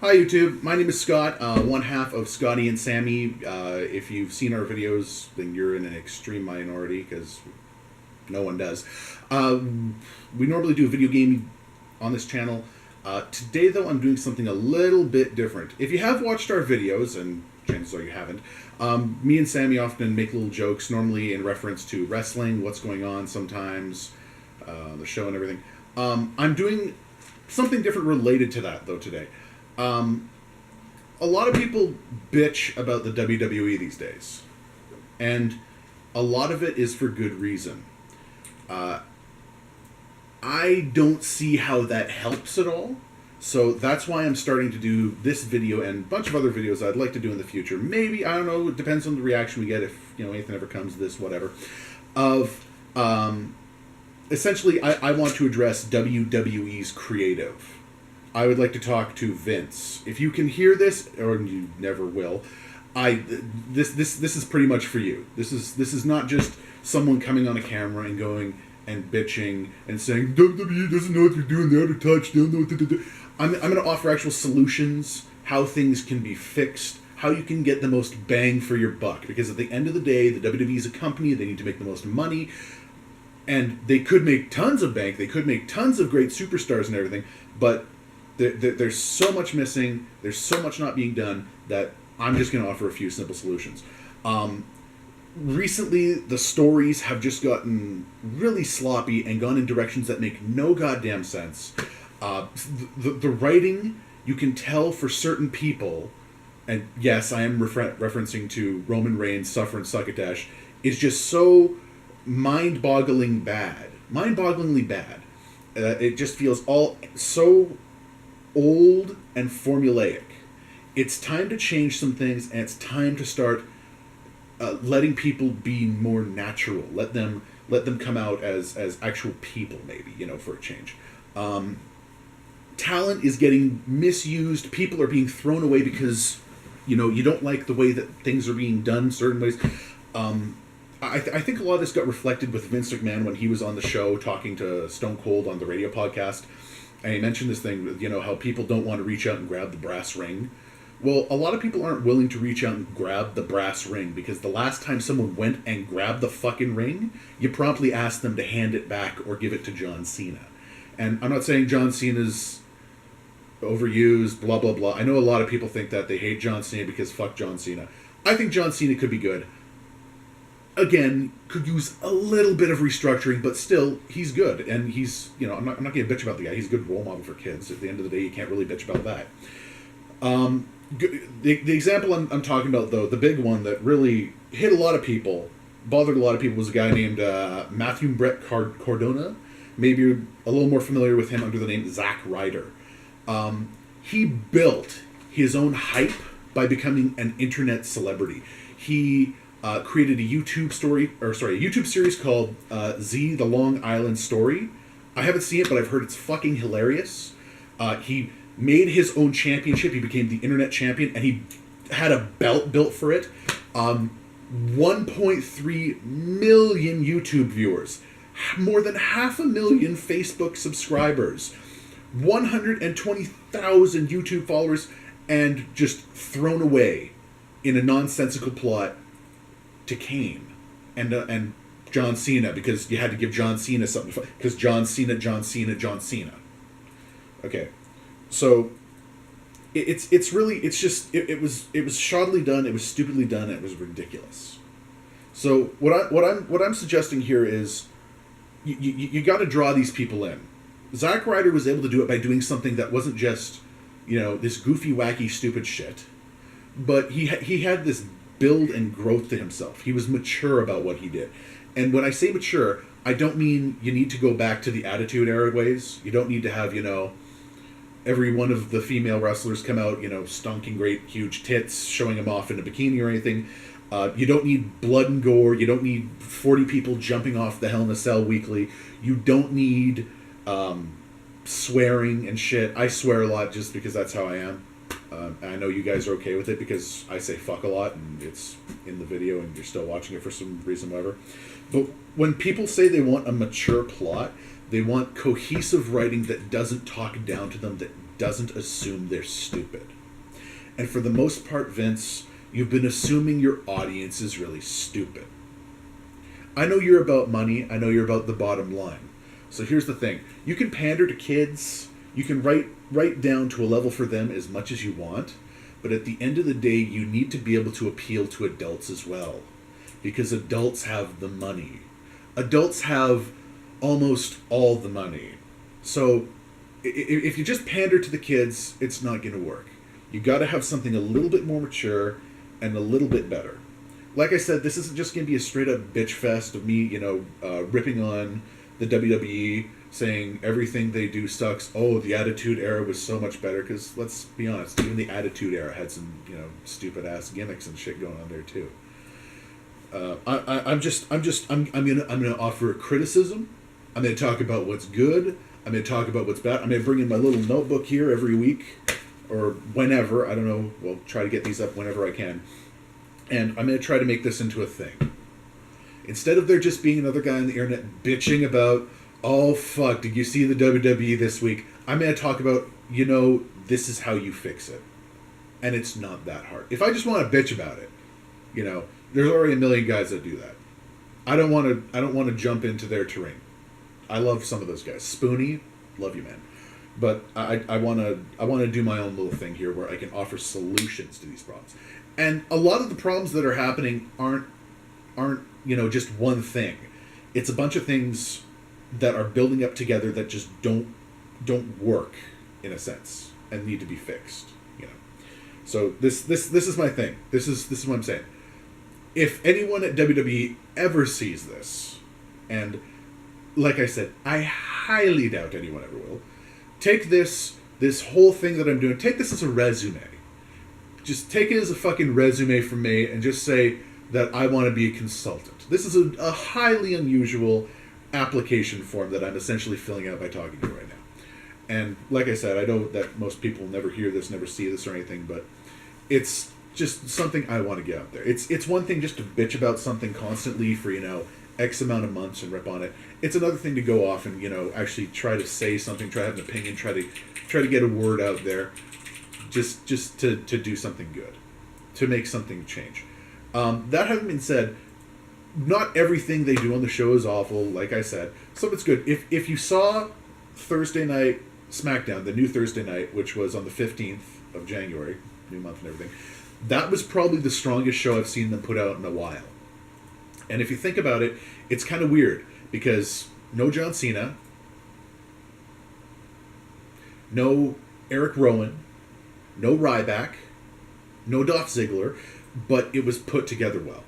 Hi YouTube, my name is Scott, one half of Scotty and Sammi. If you've seen our videos, then you're in an extreme minority, because no one does. We normally do video gaming on this channel. Today though, I'm doing something a little bit different. If you have watched our videos, and chances are you haven't, me and Sammi often make little jokes, normally in reference to wrestling, what's going on sometimes, the show and everything. I'm doing something different related to that though today. A lot of people bitch about the WWE these days, and a lot of it is for good reason. I don't see how that helps at all, so that's why I'm starting to do this video and a bunch of other videos I'd like to do in the future. Maybe, I don't know, it depends on the reaction we get, if, you know, anything ever comes to this, whatever. Essentially, I want to address WWE's creative. I would like to talk to Vince. If you can hear this, or you never will, this is pretty much for you. This is not just someone coming on a camera and going and bitching and saying WWE doesn't know what they're doing, they're out of touch, they don't know what to do. I'm going to offer actual solutions, how things can be fixed, how you can get the most bang for your buck. Because at the end of the day, the WWE is a company, they need to make the most money, and they could make tons of bank, they could make tons of great superstars and everything, but there's so much missing, there's so much not being done, that I'm just going to offer a few simple solutions. Recently, the stories have just gotten really sloppy and gone in directions that make no goddamn sense. The writing, you can tell for certain people, and yes, I am referencing to Roman Reigns, Suffer and Succotash, is just so mind-bogglingly bad. It just feels all so old and formulaic. It's time to change some things, and it's time to start letting people be more natural. Let them come out as actual people, maybe, you know, for a change. Talent is getting misused. People are being thrown away because, you know, you don't like the way that things are being done certain ways. I think a lot of this got reflected with Vince McMahon when he was on the show talking to Stone Cold on the radio podcast. And he mentioned this thing, you know, how people don't want to reach out and grab the brass ring. Well, a lot of people aren't willing to reach out and grab the brass ring, because the last time someone went and grabbed the fucking ring, you promptly asked them to hand it back or give it to John Cena. And I'm not saying John Cena's overused, blah, blah, blah. I know a lot of people think that they hate John Cena because fuck John Cena. I think John Cena could be good. Again, could use a little bit of restructuring, but still, he's good. And he's, you know, I'm not going to bitch about the guy. He's a good role model for kids. At the end of the day, you can't really bitch about that. The example I'm talking about, though, the big one that really hit a lot of people, bothered a lot of people, was a guy named Matthew Brett Cardona. Maybe you're a little more familiar with him under the name Zack Ryder. He built his own hype by becoming an internet celebrity. He created a YouTube series called Z: The Long Island Story. I haven't seen it, but I've heard it's fucking hilarious. He made his own championship. He became the internet champion, and he had a belt built for it. 1.3 million YouTube viewers, more than 500,000 Facebook subscribers, 120,000 YouTube followers, and just thrown away in a nonsensical plot to Kane and John Cena, because you had to give John Cena something, because John Cena. Okay, so it was shoddily done, it was stupidly done, it was ridiculous. So what I'm suggesting here is you got to draw these people in. Zack Ryder was able to do it by doing something that wasn't just, you know, this goofy, wacky, stupid shit, but he had this build and growth to himself. He was mature about what he did. And when I say mature, I don't mean you need to go back to the Attitude Era ways. You don't need to have, you know, every one of the female wrestlers come out, you know, stunking great huge tits, showing them off in a bikini or anything. You don't need blood and gore. You don't need 40 people jumping off the Hell in a Cell weekly. You don't need swearing and shit. I swear a lot just because that's how I am. I know you guys are okay with it because I say fuck a lot and it's in the video and you're still watching it for some reason, whatever. But when people say they want a mature plot, they want cohesive writing that doesn't talk down to them, that doesn't assume they're stupid. And for the most part, Vince, you've been assuming your audience is really stupid. I know you're about money. I know you're about the bottom line. So here's the thing. You can pander to kids. You can write down to a level for them as much as you want. But at the end of the day, you need to be able to appeal to adults as well. Because adults have the money. Adults have almost all the money. So if you just pander to the kids, it's not going to work. You got to have something a little bit more mature and a little bit better. Like I said, this isn't just going to be a straight up bitch fest of me, ripping on the WWE, saying everything they do sucks. Oh, the Attitude Era was so much better. Because let's be honest, even the Attitude Era had some, stupid ass gimmicks and shit going on there too. I'm gonna offer a criticism. I'm gonna talk about what's good. I'm gonna talk about what's bad. I'm gonna bring in my little notebook here every week, or whenever. I don't know. We'll try to get these up whenever I can. And I'm going to try to make this into a thing. Instead of there just being another guy on the internet bitching about, oh, fuck, did you see the WWE this week? I'm going to talk about, this is how you fix it. And it's not that hard. If I just want to bitch about it, there's already a million guys that do that. I don't want to jump into their terrain. I love some of those guys. Spoonie, love you, man. But I want to do my own little thing here where I can offer solutions to these problems. And a lot of the problems that are happening aren't just one thing. It's a bunch of things that are building up together that just don't work in a sense and need to be fixed. So this is my thing. This is what I'm saying. If anyone at WWE ever sees this, and like I said, I highly doubt anyone ever will, take this whole thing that I'm doing, take this as a resume. Just take it as a fucking resume from me and just say that I want to be a consultant. This is a highly unusual application form that I'm essentially filling out by talking to you right now. And like I said, I know that most people never hear this, never see this or anything, but it's just something I want to get out there. It's one thing just to bitch about something constantly for, X amount of months and rip on it. It's another thing to go off and, actually try to say something, try to have an opinion, try to get a word out there. Just to do something good, to make something change. That having been said, not everything they do on the show is awful. Like I said, some of it's good. If you saw Thursday night SmackDown, the new Thursday night, which was on the 15th of January, new month and everything, that was probably the strongest show I've seen them put out in a while. And if you think about it, it's kind of weird because no John Cena, no Eric Rowan, no Ryback, no Dolph Ziggler, but it was put together well,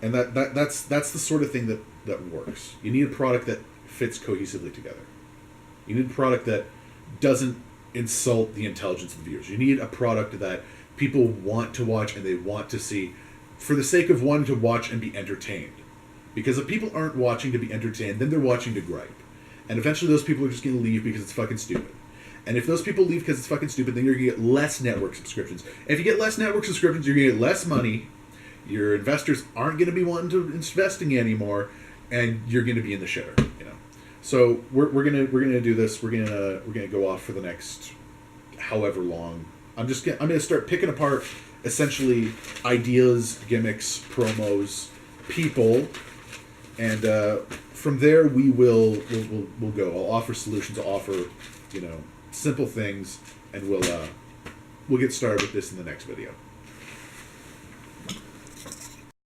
And that's the sort of thing that works. You need a product that fits cohesively together. You need a product that doesn't insult the intelligence of the viewers. You need a product that people want to watch and they want to see for the sake of wanting to watch and be entertained. Because if people aren't watching to be entertained, then they're watching to gripe. And eventually those people are just going to leave because it's fucking stupid. And if those people leave because it's fucking stupid, then you're going to get less network subscriptions. If you get less network subscriptions, you're going to get less money. Your investors aren't going to be wanting to invest in you anymore, and you're going to be in the shitter. So we're gonna do this. We're gonna go off for the next however long. I'm gonna start picking apart essentially ideas, gimmicks, promos, people, and from there we'll go. I'll offer solutions. I'll offer simple things, and we'll get started with this in the next video.